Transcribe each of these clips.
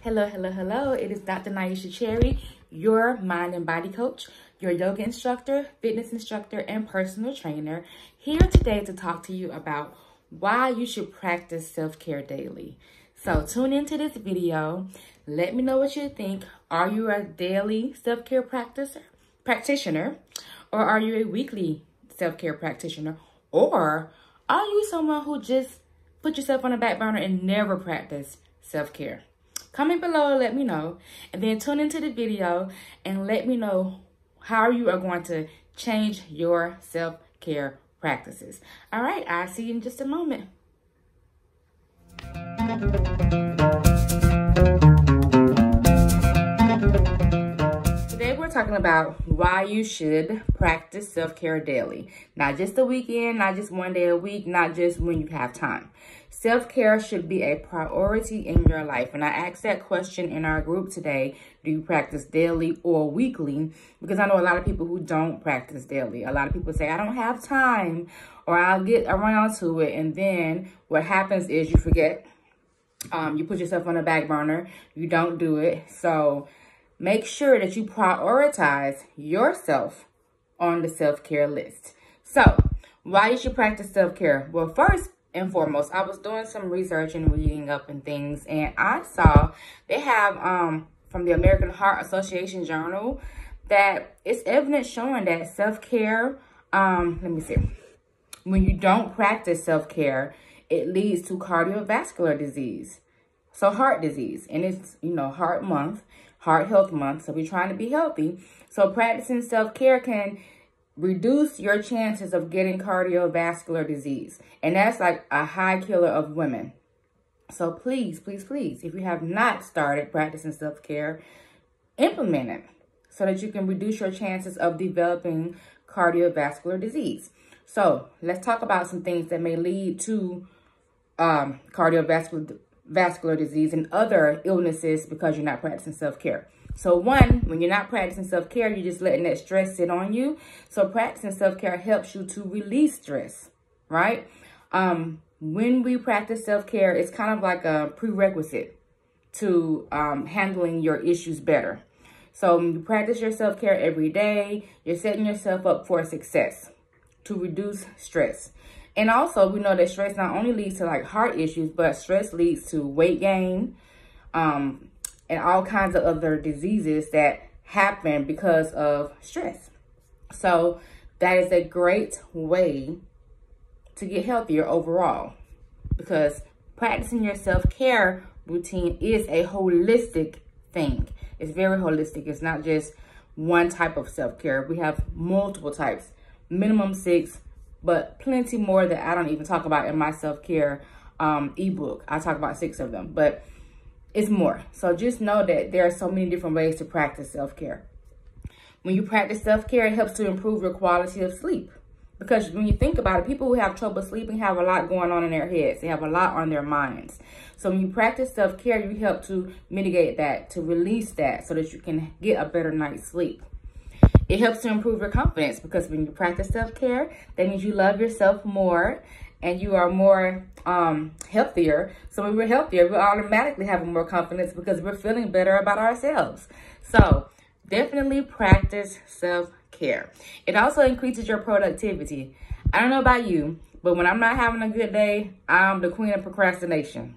Hello, hello, hello. It is Dr. Naisha Cherry, your mind and body coach, your yoga instructor, fitness instructor, and personal trainer, here today to talk to you about why you should practice self-care daily. So tune into this video. Let me know what you think. Are you a daily self-care practitioner, or are you a weekly self-care practitioner, or are you someone who just put yourself on the back burner and never practice self-care? Comment below, let me know, and then tune into the video and let me know how you are going to change your self-care practices. All right, I'll see you in just a moment. Today we're talking about why you should practice self-care daily. Not just the weekend, not just one day a week, not just when you have time. Self-care should be a priority in your life. And I asked that question in our group today, do you practice daily or weekly? Because I know a lot of people who don't practice daily. A lot of people say, I don't have time, or I'll get around to it. And then what happens is you forget. You put yourself on the back burner. You don't do it. So make sure that you prioritize yourself on the self-care list. So why you should practice self-care? Well, first and foremost, I was doing some research and reading up and things, and I saw they have from the American Heart Association Journal that it's evidence showing that self-care, when you don't practice self-care, it leads to cardiovascular disease. So heart disease, and it's, heart health month. So we're trying to be healthy. So practicing self-care can reduce your chances of getting cardiovascular disease. And that's like a high killer of women. So please, please, please, if you have not started practicing self-care, implement it so that you can reduce your chances of developing cardiovascular disease. So let's talk about some things that may lead to cardiovascular disease and other illnesses because you're not practicing self-care. So one, when you're not practicing self-care, you're just letting that stress sit on you. So practicing self-care helps you to release stress, right? When we practice self-care, it's kind of like a prerequisite to handling your issues better. So when you practice your self-care every day, you're setting yourself up for success to reduce stress. And also, we know that stress not only leads to like heart issues, but stress leads to weight gain, and all kinds of other diseases that happen because of stress. So that is a great way to get healthier overall, because practicing your self-care routine is a holistic thing. It's very holistic. It's not just one type of self-care. We have multiple types, minimum 6, but plenty more that I don't even talk about in my self-care ebook. I talk about 6 of them, but it's more. So just know that there are so many different ways to practice self-care. When you practice self-care, it helps to improve your quality of sleep. Because when you think about it, people who have trouble sleeping have a lot going on in their heads. They have a lot on their minds. So when you practice self-care, you help to mitigate that, to release that, so that you can get a better night's sleep. It helps to improve your confidence, because when you practice self-care, that means you love yourself more and you are more healthier. So when we're healthier, we automatically have more confidence because we're feeling better about ourselves. So definitely practice self-care. It also increases your productivity. I don't know about you, but when I'm not having a good day, I'm the queen of procrastination.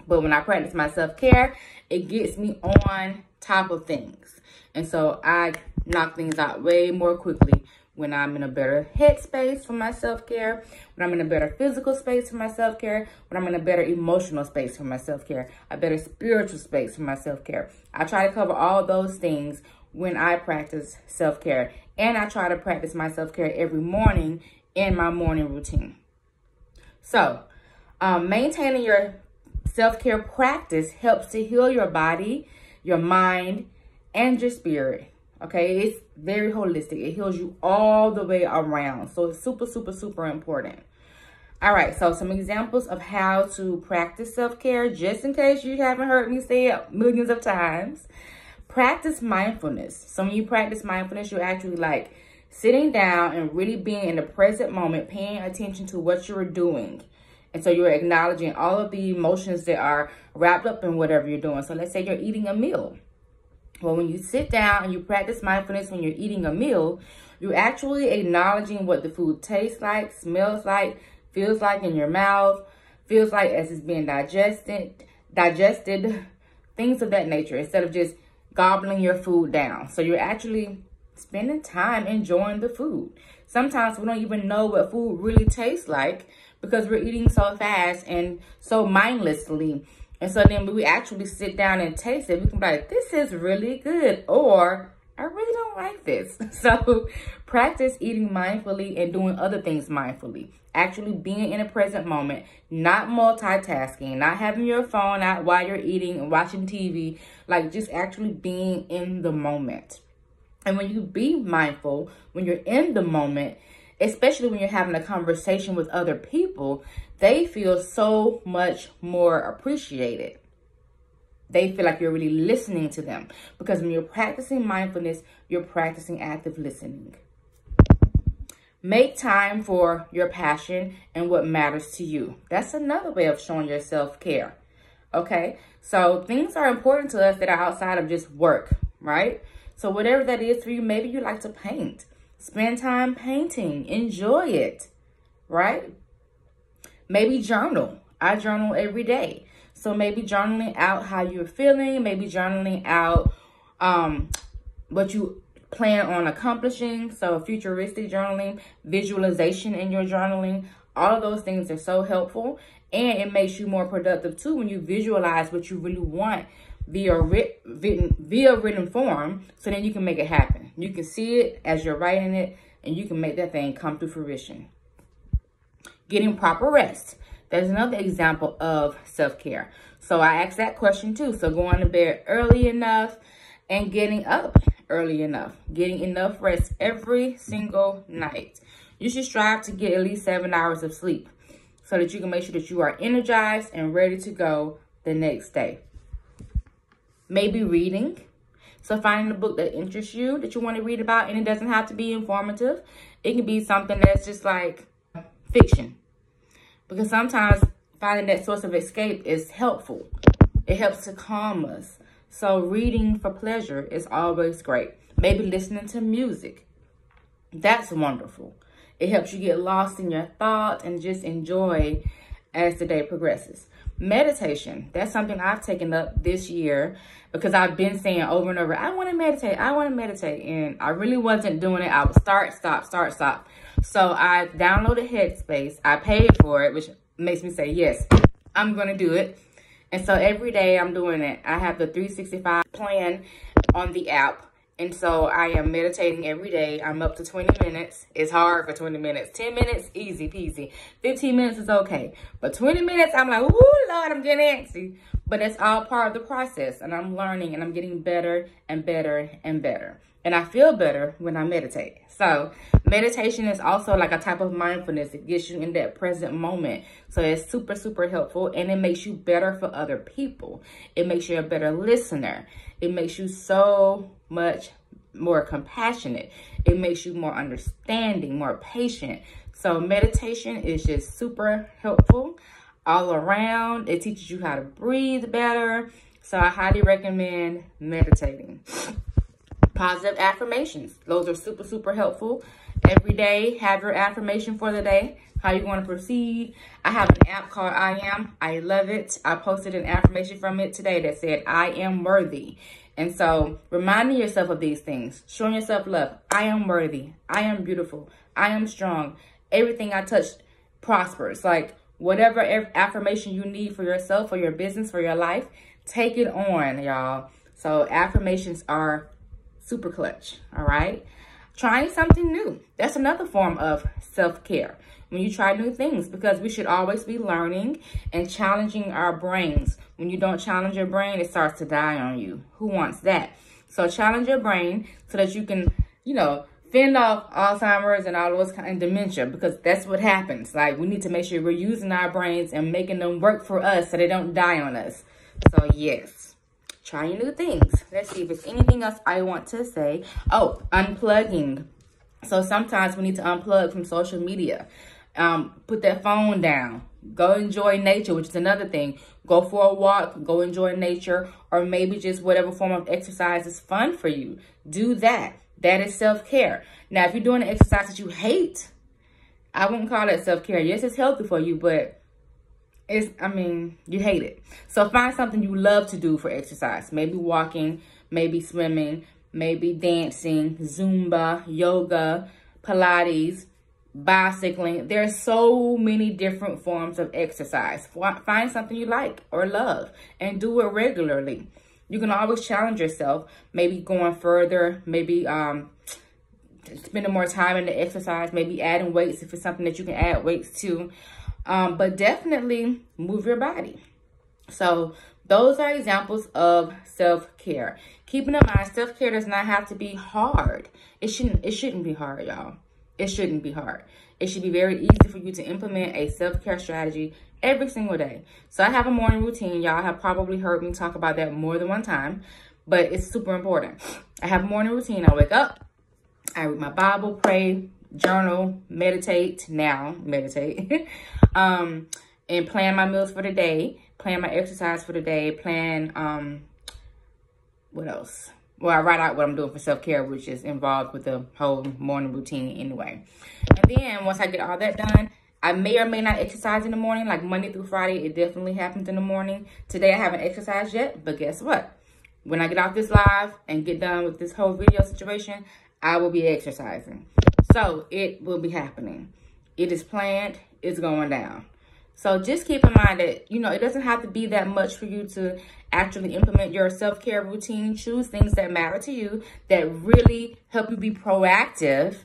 But when I practice my self-care, it gets me on top of things. And so I knock things out way more quickly when I'm in a better headspace for my self-care, when I'm in a better physical space for my self-care, when I'm in a better emotional space for my self-care, a better spiritual space for my self-care. I try to cover all those things when I practice self-care. And I try to practice my self-care every morning in my morning routine. So maintaining your self-care practice helps to heal your body, your mind, and your spirit. Okay, it's very holistic. It heals you all the way around. So it's super, super, super important. All right, so some examples of how to practice self-care, just in case you haven't heard me say it millions of times. Practice mindfulness. So when you practice mindfulness, you're actually like sitting down and really being in the present moment, paying attention to what you're doing And so you're acknowledging all of the emotions that are wrapped up in whatever you're doing. So let's say you're eating a meal. Well, when you sit down and you practice mindfulness when you're eating a meal, you're actually acknowledging what the food tastes like, smells like, feels like in your mouth, feels like as it's being digested, things of that nature, instead of just gobbling your food down. So you're actually spending time enjoying the food. Sometimes we don't even know what food really tastes like because we're eating so fast and so mindlessly. And so then when we actually sit down and taste it, we can be like, this is really good, or I really don't like this. So practice eating mindfully and doing other things mindfully. Actually being in a present moment, not multitasking, not having your phone out while you're eating and watching TV, like just actually being in the moment. And when you be mindful, when you're in the moment, especially when you're having a conversation with other people, they feel so much more appreciated. They feel like you're really listening to them, because when you're practicing mindfulness, you're practicing active listening. Make time for your passion and what matters to you. That's another way of showing your self-care. Okay, so things are important to us that are outside of just work, right? So whatever that is for you, maybe you like to paint. Spend time painting. Enjoy it, right? Maybe journal. I journal every day. So maybe journaling out how you're feeling. Maybe journaling out what you plan on accomplishing. So futuristic journaling, visualization in your journaling. All of those things are so helpful. And it makes you more productive too when you visualize what you really want via written form, so then you can make it happen. You can see it as you're writing it, and you can make that thing come to fruition. Getting proper rest. There's another example of self-care. So I asked that question too. So going to bed early enough and getting up early enough. Getting enough rest every single night. You should strive to get at least 7 hours of sleep so that you can make sure that you are energized and ready to go the next day. Maybe reading. So finding a book that interests you, that you want to read about, and it doesn't have to be informative. It can be something that's just like fiction. Because sometimes finding that source of escape is helpful. It helps to calm us. So reading for pleasure is always great. Maybe listening to music. That's wonderful. It helps you get lost in your thoughts and just enjoy as the day progresses. Meditation, that's something I've taken up this year because I've been saying over and over, I want to meditate, I want to meditate. And I really wasn't doing it. I would start, stop. So I downloaded Headspace. I paid for it, which makes me say, yes, I'm going to do it. And so every day I'm doing it. I have the 365 plan on the app. And so I am meditating every day. I'm up to 20 minutes. It's hard for 20 minutes. 10 minutes, easy peasy. 15 minutes is okay. But 20 minutes, I'm like, ooh, Lord, I'm getting antsy. But it's all part of the process. And I'm learning and I'm getting better and better and better. And I feel better when I meditate. So meditation is also like a type of mindfulness. It gets you in that present moment. So it's super, super helpful. And it makes you better for other people. It makes you a better listener. It makes you so much more compassionate. It makes you more understanding, more patient. So meditation is just super helpful all around. It teaches you how to breathe better. So I highly recommend meditating. Positive affirmations. Those are super, super helpful. Every day, have your affirmation for the day. How you want to proceed. I have an app called I Am. I love it. I posted an affirmation from it today that said, I am worthy. And so reminding yourself of these things, showing yourself love. I am worthy. I am beautiful. I am strong. Everything I touch prospers. Like whatever affirmation you need for yourself, for your business, for your life, take it on, y'all. So affirmations are super clutch. All right. Trying something new. That's another form of self-care. When you try new things, because we should always be learning and challenging our brains. When you don't challenge your brain, it starts to die on you. Who wants that? So challenge your brain so that you can, fend off Alzheimer's and all those kind of dementia, because that's what happens. Like, we need to make sure we're using our brains and making them work for us so they don't die on us. So yes, trying new things. Let's see if there's anything else I want to say. Oh, unplugging. So sometimes we need to unplug from social media. Put that phone down. Go enjoy nature, which is another thing. Go for a walk, go enjoy nature, or maybe just whatever form of exercise is fun for you. Do that. That is self-care. Now, if you're doing an exercise that you hate, I wouldn't call it self-care. Yes, it's healthy for you, but you hate it. So find something you love to do for exercise. Maybe walking, maybe swimming, maybe dancing, Zumba, yoga, Pilates, bicycling. There are so many different forms of exercise. Find something you like or love and do it regularly. You can always challenge yourself, maybe going further, maybe spending more time in the exercise, maybe adding weights if it's something that you can add weights to. But definitely move your body. So those are examples of self-care. Keeping in mind, self-care does not have to be hard. It shouldn't be hard, y'all. It shouldn't be hard. It should be very easy for you to implement a self-care strategy every single day. So I have a morning routine. Y'all have probably heard me talk about that more than one time, but it's super important. I have a morning routine. I wake up, I read my Bible, pray, journal, meditate, and plan my meals for the day, plan my exercise for the day, plan, what else? Well, I write out what I'm doing for self-care, which is involved with the whole morning routine anyway. And then once I get all that done, I may or may not exercise in the morning, like Monday through Friday. It definitely happens in the morning. Today, I haven't exercised yet, but guess what? When I get off this live and get done with this whole video situation, I will be exercising. So it will be happening. It is planned. It's going down. So just keep in mind that, you know, it doesn't have to be that much for you to actually implement your self-care routine. Choose things that matter to you, that really help you be proactive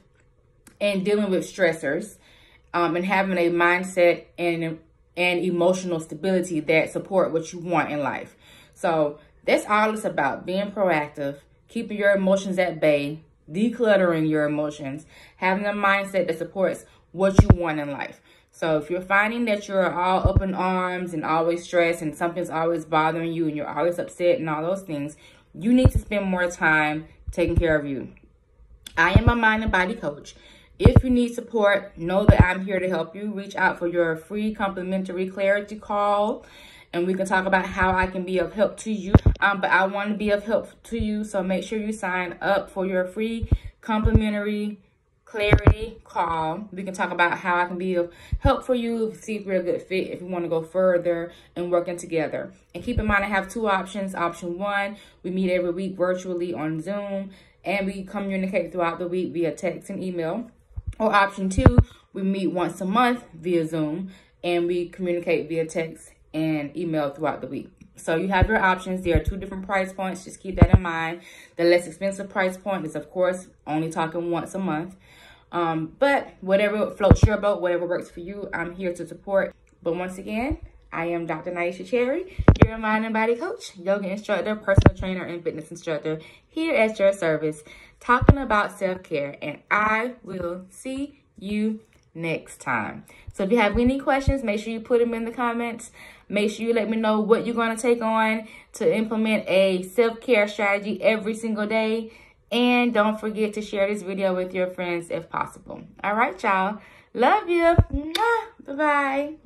in dealing with stressors, and having a mindset and emotional stability that support what you want in life. So that's all it's about, being proactive, keeping your emotions at bay, decluttering your emotions, having a mindset that supports what you want in life. So if you're finding that you're all up in arms and always stressed and something's always bothering you and you're always upset and all those things, you need to spend more time taking care of you. I am a mind and body coach. If you need support, know that I'm here to help you. Reach out for your free complimentary clarity call, and we can talk about how I can be of help to you. But I want to be of help to you, so make sure you sign up for your free complimentary clarity call. We can talk about how I can be of help for you, see if we're a good fit, if you want to go further and working together. And keep in mind, I have two options. Option one, we meet every week virtually on Zoom, and we communicate throughout the week via text and email. Or option two, we meet once a month via Zoom, and we communicate via text and email throughout the week. So you have your options. There are two different price points. Just keep that in mind. The less expensive price point is, of course, only talking once a month. But whatever floats your boat, whatever works for you, I'm here to support. But once again, I am Dr. Nyesha Cherry, your mind and body coach, yoga instructor, personal trainer, and fitness instructor here at your service, talking about self-care. And I will see you next time. So if you have any questions, make sure you put them in the comments. Make sure you let me know what you're going to take on to implement a self-care strategy every single day. And don't forget to share this video with your friends if possible. All right, y'all. Love you. Bye-bye.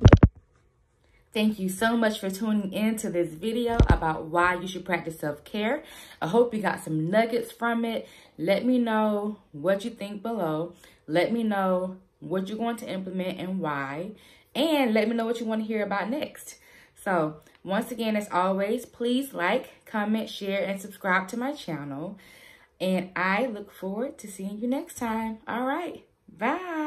Thank you so much for tuning in to this video about why you should practice self-care. I hope you got some nuggets from it. Let me know what you think below. Let me know what you're going to implement and why. And let me know what you want to hear about next. So once again, as always, please like, comment, share, and subscribe to my channel. And I look forward to seeing you next time. All right. Bye.